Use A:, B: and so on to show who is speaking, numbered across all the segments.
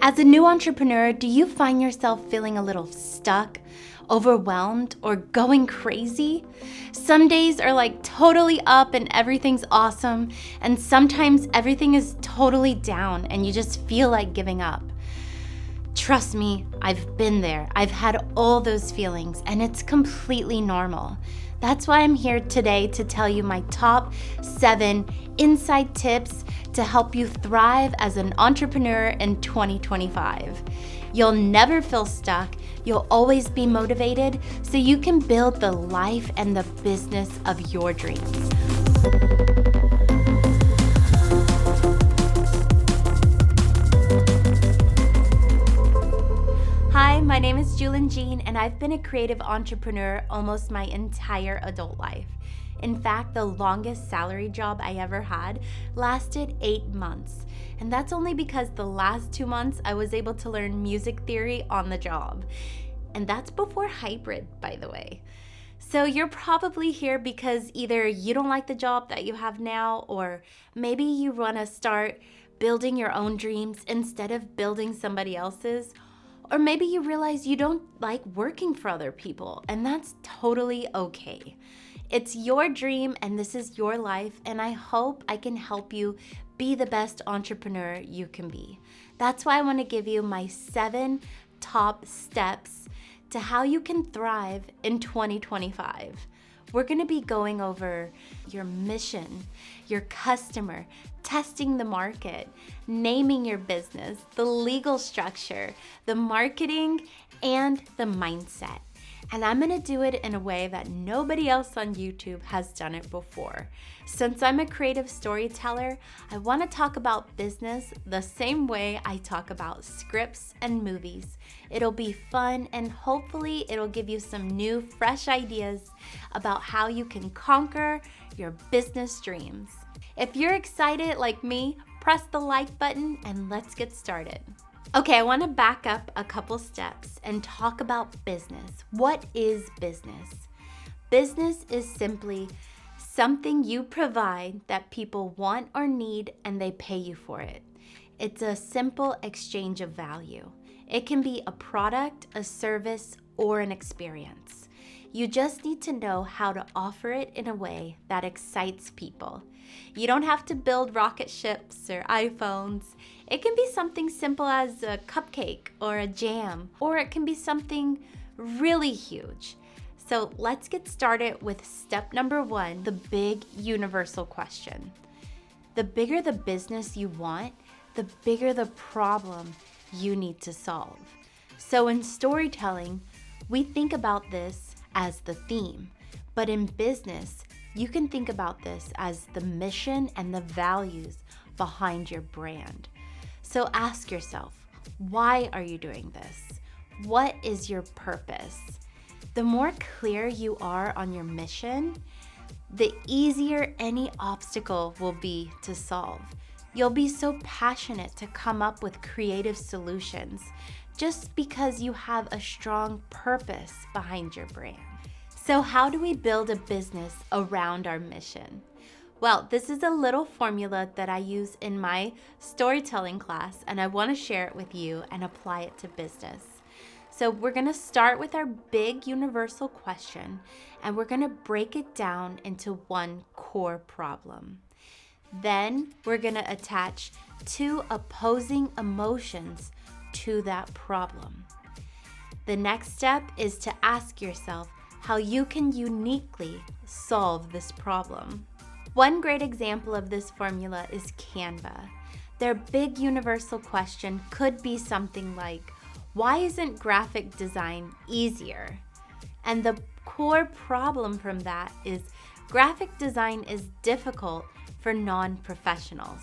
A: As a new entrepreneur, do you find yourself feeling a little stuck, overwhelmed, or going crazy? Some days are like totally up and everything's awesome, and sometimes everything is totally down and you just feel like giving up. Trust me, I've been there. I've had all those feelings, and it's completely normal. That's why I'm here today to tell you my top 7 inside tips to help you thrive as an entrepreneur in 2025. You'll never feel stuck. You'll always be motivated so you can build the life and the business of your dreams. Hi, my name is Julin Jean, and I've been a creative entrepreneur almost my entire adult life. In fact, the longest salary job I ever had lasted 8 months. And that's only because the last 2 months I was able to learn music theory on the job. And that's before hybrid, by the way. So you're probably here because either you don't like the job that you have now, or maybe you want to start building your own dreams instead of building somebody else's. Or maybe you realize you don't like working for other people, and that's totally okay. It's your dream and this is your life, and I hope I can help you be the best entrepreneur you can be. That's why I want to give you my 7 top steps to how you can thrive in 2025. We're going to be going over your mission, your customer, testing the market, naming your business, the legal structure, the marketing, and the mindset. And I'm going to do it in a way that nobody else on YouTube has done it before. Since I'm a creative storyteller, I want to talk about business the same way I talk about scripts and movies. It'll be fun, and hopefully it'll give you some new, fresh ideas about how you can conquer your business dreams. If you're excited like me, press the like button and let's get started. Okay, I want to back up a couple steps and talk about business. What is business? Business is simply something you provide that people want or need, and they pay you for it. It's a simple exchange of value. It can be a product, a service, or an experience. You just need to know how to offer it in a way that excites people. You don't have to build rocket ships or iPhones. It can be something simple as a cupcake or a jam, or it can be something really huge. So let's get started with step number 1, the big universal question. The bigger the business you want, the bigger the problem you need to solve. So in storytelling, we think about this as the theme, but in business, you can think about this as the mission and the values behind your brand. So ask yourself, why are you doing this? What is your purpose? The more clear you are on your mission, the easier any obstacle will be to solve. You'll be so passionate to come up with creative solutions just because you have a strong purpose behind your brand. So how do we build a business around our mission? Well, this is a little formula that I use in my storytelling class, and I want to share it with you and apply it to business. So we're going to start with our big universal question, and we're going to break it down into one core problem. Then we're going to attach 2 opposing emotions to that problem. The next step is to ask yourself how you can uniquely solve this problem. One great example of this formula is Canva. Their big universal question could be something like, why isn't graphic design easier? And the core problem from that is graphic design is difficult for non-professionals.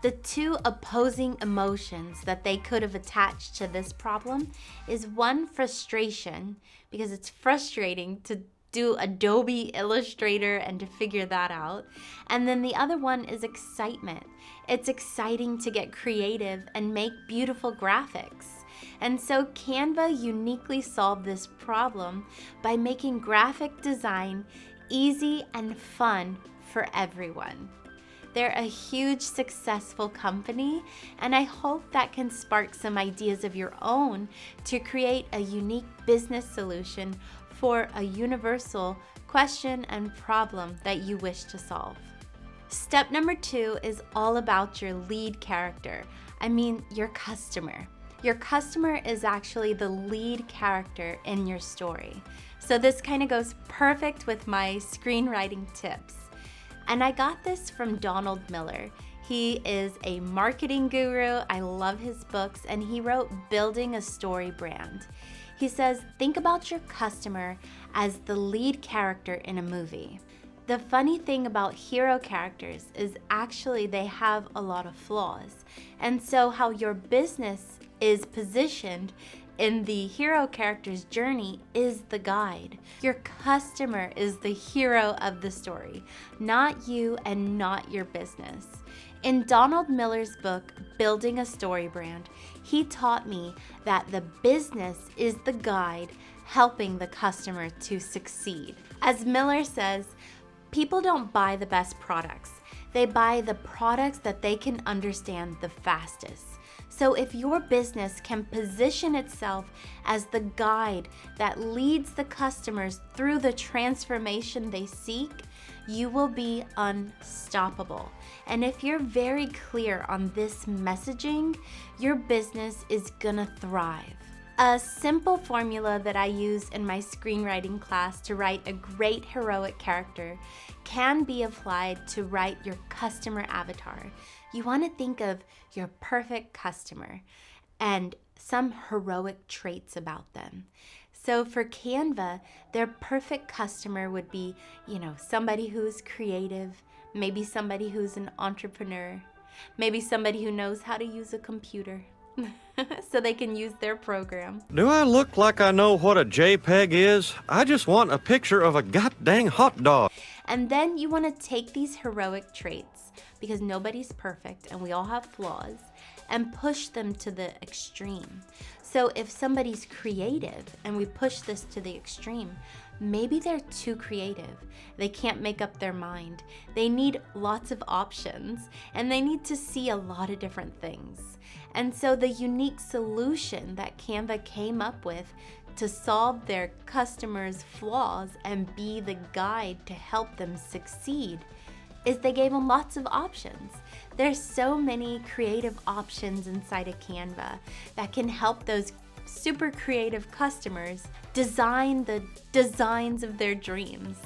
A: The 2 opposing emotions that they could have attached to this problem is one, frustration, because it's frustrating to do Adobe Illustrator and to figure that out. And then the other one is excitement. It's exciting to get creative and make beautiful graphics. And so Canva uniquely solved this problem by making graphic design easy and fun for everyone. They're a huge successful company, and I hope that can spark some ideas of your own to create a unique business solution for a universal question and problem that you wish to solve. Step number 2 is all about your lead character. I mean, your customer. Your customer is actually the lead character in your story. So this kind of goes perfect with my screenwriting tips. And I got this from Donald Miller. He is a marketing guru. I love his books, and he wrote Building a Story Brand. He says, think about your customer as the lead character in a movie. The funny thing about hero characters is actually they have a lot of flaws. And so how your business is positioned in the hero character's journey is the guide. Your customer is the hero of the story, not you and not your business. In Donald Miller's book, Building a Story Brand, he taught me that the business is the guide helping the customer to succeed. As Miller says, people don't buy the best products. They buy the products that they can understand the fastest. So if your business can position itself as the guide that leads the customers through the transformation they seek, you will be unstoppable. And if you're very clear on this messaging, your business is gonna thrive. A simple formula that I use in my screenwriting class to write a great heroic character can be applied to write your customer avatar. You want to think of your perfect customer and some heroic traits about them. So for Canva, their perfect customer would be, somebody who's creative, maybe somebody who's an entrepreneur, maybe somebody who knows how to use a computer. So they can use their program.
B: Do I look like I know what a JPEG is? I just want a picture of a goddamn hot dog.
A: And then you want to take these heroic traits, because nobody's perfect and we all have flaws, and push them to the extreme. So if somebody's creative and we push this to the extreme, maybe they're too creative. They can't make up their mind. They need lots of options, and they need to see a lot of different things. And so the unique solution that Canva came up with to solve their customers' flaws and be the guide to help them succeed is they gave them lots of options. There's so many creative options inside of Canva that can help those super creative customers design the designs of their dreams.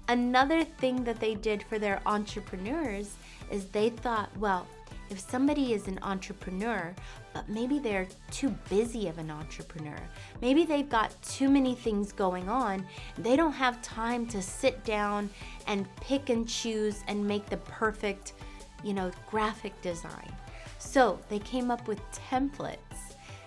A: Another thing that they did for their entrepreneurs is they thought, well, if somebody is an entrepreneur, but maybe they're too busy of an entrepreneur, maybe they've got too many things going on, they don't have time to sit down and pick and choose and make the perfect, graphic design. So they came up with templates.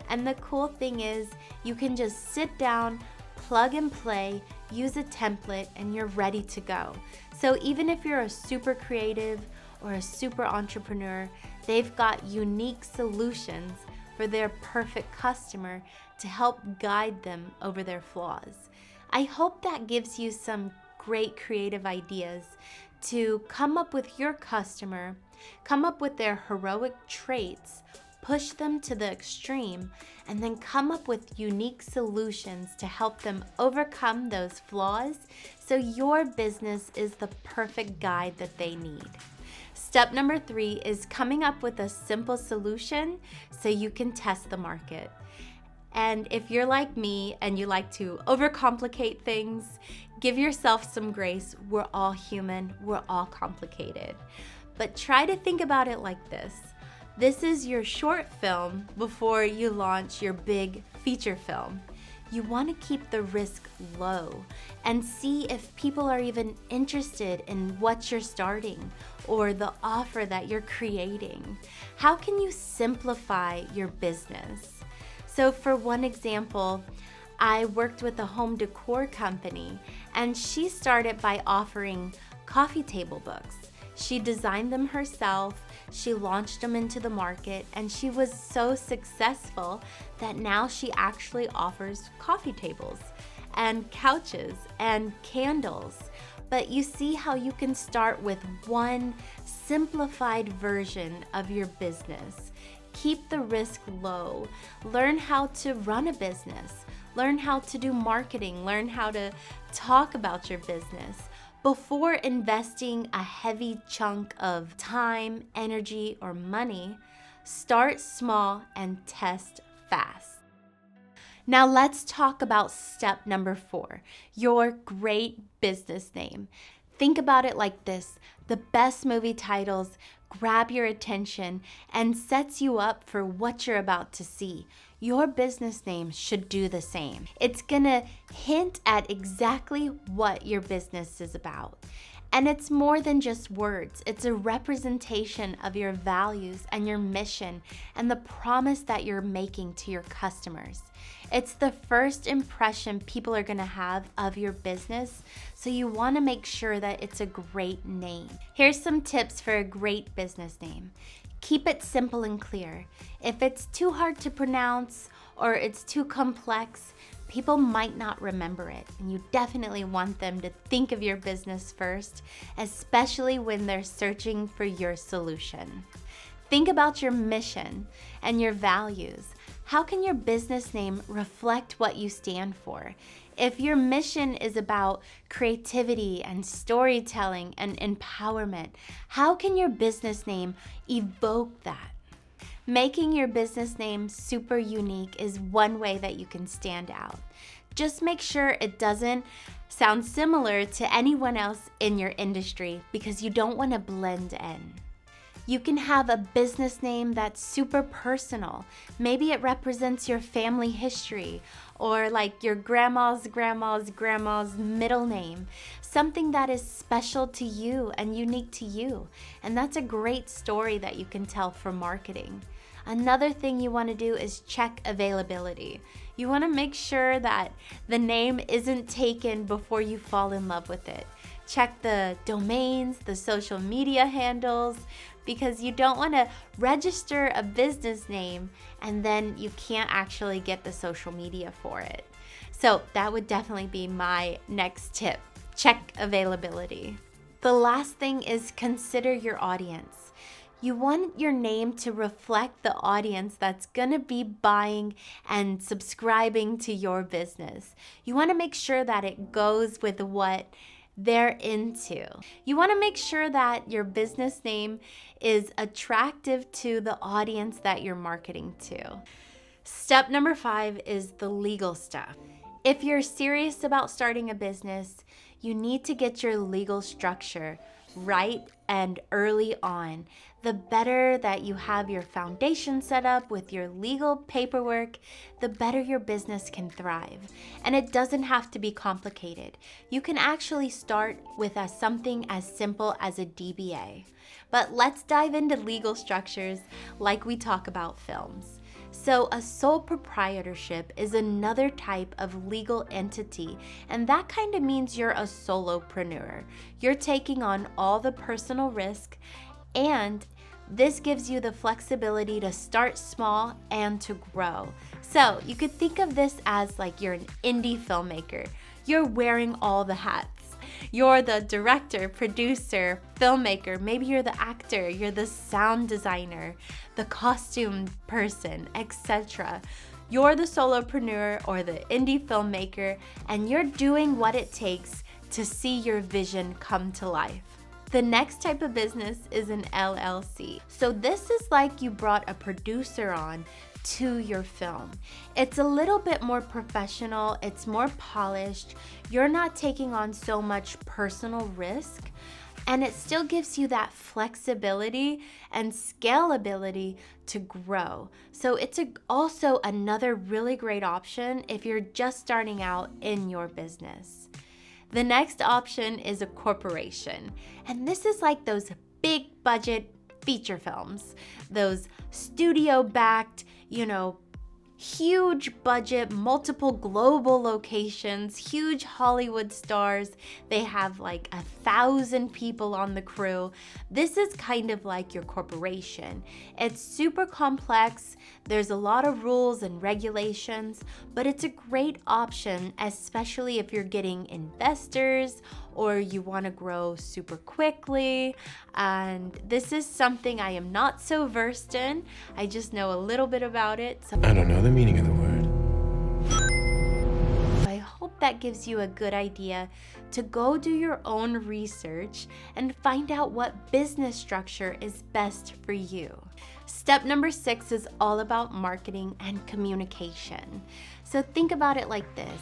A: And the cool thing is you can just sit down, plug and play, use a template, and you're ready to go. So even if you're a super creative or a super entrepreneur, they've got unique solutions for their perfect customer to help guide them over their flaws. I hope that gives you some great creative ideas to come up with your customer, come up with their heroic traits, push them to the extreme, and then come up with unique solutions to help them overcome those flaws so your business is the perfect guide that they need. Step number 3 is coming up with a simple solution so you can test the market. And if you're like me and you like to overcomplicate things, give yourself some grace. We're all human, we're all complicated. But try to think about it like this. This is your short film before you launch your big feature film. You want to keep the risk low and see if people are even interested in what you're starting or the offer that you're creating. How can you simplify your business? So for one example, I worked with a home decor company, and she started by offering coffee table books. She designed them herself, she launched them into the market, and she was so successful that now she actually offers coffee tables and couches and candles, but you see how you can start with one simplified version of your business. Keep the risk low. Learn how to run a business. Learn how to do marketing. Learn how to talk about your business before investing a heavy chunk of time, energy, or money. Start small and test fast. Now let's talk about step number 4, your great business name. Think about it like this: the best movie titles grab your attention and sets you up for what you're about to see. Your business name should do the same. It's gonna hint at exactly what your business is about. And it's more than just words. It's a representation of your values and your mission and the promise that you're making to your customers. It's the first impression people are gonna have of your business, so you wanna make sure that it's a great name. Here's some tips for a great business name. Keep it simple and clear. If it's too hard to pronounce or it's too complex, people might not remember it, and you definitely want them to think of your business first, especially when they're searching for your solution. Think about your mission and your values. How can your business name reflect what you stand for? If your mission is about creativity and storytelling and empowerment, how can your business name evoke that? Making your business name super unique is one way that you can stand out. Just make sure it doesn't sound similar to anyone else in your industry, because you don't want to blend in. You can have a business name that's super personal. Maybe it represents your family history, or like your grandma's middle name. Something that is special to you and unique to you. And that's a great story that you can tell for marketing. Another thing you want to do is check availability. You want to make sure that the name isn't taken before you fall in love with it. Check the domains, the social media handles, because you don't want to register a business name and then you can't actually get the social media for it. So that would definitely be my next tip. Check availability. The last thing is consider your audience. You want your name to reflect the audience that's gonna be buying and subscribing to your business. You wanna make sure that it goes with what they're into. You wanna make sure that your business name is attractive to the audience that you're marketing to. Step number 5 is the legal stuff. If you're serious about starting a business, you need to get your legal structure right and early on. The better that you have your foundation set up with your legal paperwork, the better your business can thrive. And it doesn't have to be complicated. You can actually start with something as simple as a DBA. But let's dive into legal structures like we talk about films. So a sole proprietorship is another type of legal entity, and that kind of means you're a solopreneur. You're taking on all the personal risk, and this gives you the flexibility to start small and to grow. So you could think of this as like you're an indie filmmaker. You're wearing all the hats. You're the director, producer, filmmaker, maybe you're the actor, you're the sound designer, the costume person, etc. You're the solopreneur or the indie filmmaker, and you're doing what it takes to see your vision come to life. The next type of business is an LLC. So this is like you brought a producer on to your film. It's a little bit more professional, it's more polished, you're not taking on so much personal risk, and it still gives you that flexibility and scalability to grow. So it's also another really great option if you're just starting out in your business. The next option is a corporation, and this is like those big budget feature films, those studio-backed, huge budget, multiple global locations, huge Hollywood stars. They have like 1,000 people on the crew. This is kind of like your corporation. It's super complex. There's a lot of rules and regulations, but it's a great option, especially if you're getting investors or you want to grow super quickly. And this is something I am not so versed in. I just know a little bit about it. So
C: I don't know the meaning of the word.
A: I hope that gives you a good idea to go do your own research and find out what business structure is best for you. Step number 6 is all about marketing and communication. So think about it like this.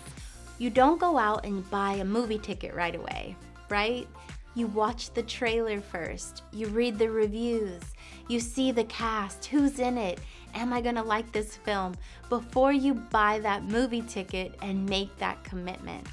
A: You don't go out and buy a movie ticket right away, right? You watch the trailer first. You read the reviews. You see the cast, who's in it. Am I gonna like this film? Before you buy that movie ticket and make that commitment.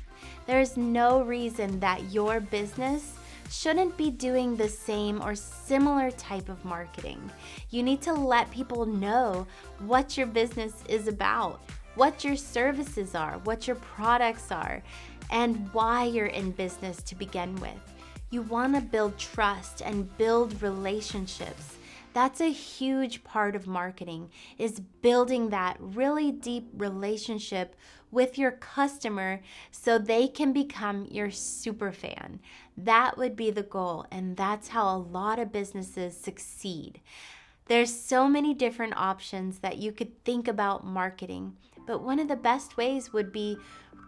A: There's no reason that your business shouldn't be doing the same or similar type of marketing. You need to let people know what your business is about, what your services are, what your products are, and why you're in business to begin with. You want to build trust and build relationships. That's a huge part of marketing, is building that really deep relationship with your customer so they can become your super fan. That would be the goal, and that's how a lot of businesses succeed. There's so many different options that you could think about marketing, but one of the best ways would be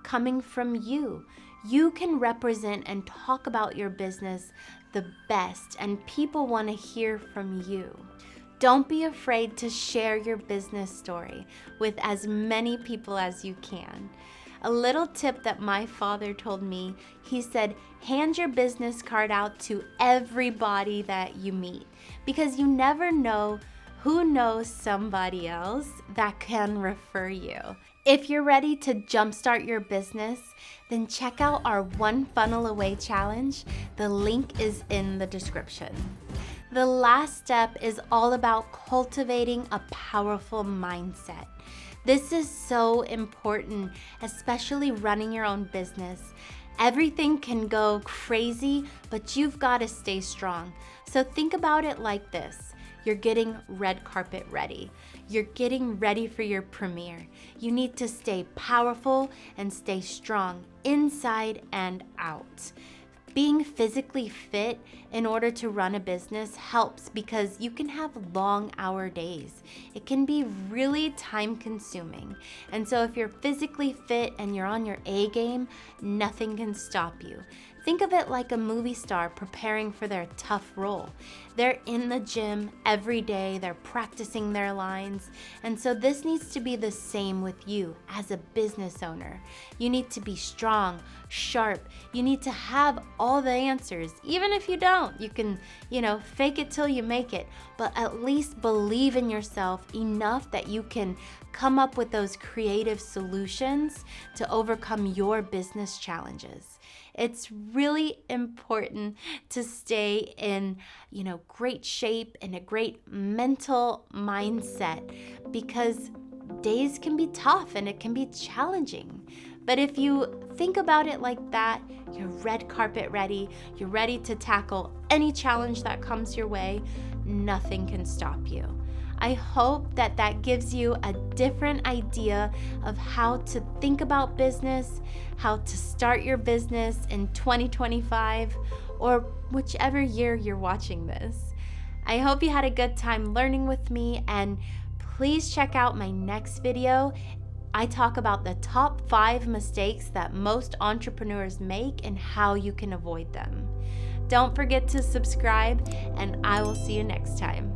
A: coming from you. You can represent and talk about your business the best, and people want to hear from you. Don't be afraid to share your business story with as many people as you can. A little tip that my father told me, he said, hand your business card out to everybody that you meet, because you never know who knows somebody else that can refer you. If you're ready to jumpstart your business, then check out our One Funnel Away challenge. The link is in the description. The last step is all about cultivating a powerful mindset. This is so important, especially running your own business. Everything can go crazy, but you've got to stay strong. So think about it like this. You're getting red carpet ready. You're getting ready for your premiere. You need to stay powerful and stay strong inside and out. Being physically fit in order to run a business helps because you can have long hour days. It can be really time consuming. And so if you're physically fit and you're on your A game, nothing can stop you. Think of it like a movie star preparing for their tough role. They're in the gym every day, they're practicing their lines, and so this needs to be the same with you as a business owner. You need to be strong, sharp, you need to have all the answers. Even if you don't, you can, fake it till you make it, but at least believe in yourself enough that you can come up with those creative solutions to overcome your business challenges. It's really important to stay in, great shape and a great mental mindset, because days can be tough and it can be challenging. But if you think about it like that, you're red carpet ready, you're ready to tackle any challenge that comes your way, nothing can stop you. I hope that gives you a different idea of how to think about business, how to start your business in 2025, or whichever year you're watching this. I hope you had a good time learning with me, and please check out my next video. I talk about the top 5 mistakes that most entrepreneurs make and how you can avoid them. Don't forget to subscribe, and I will see you next time.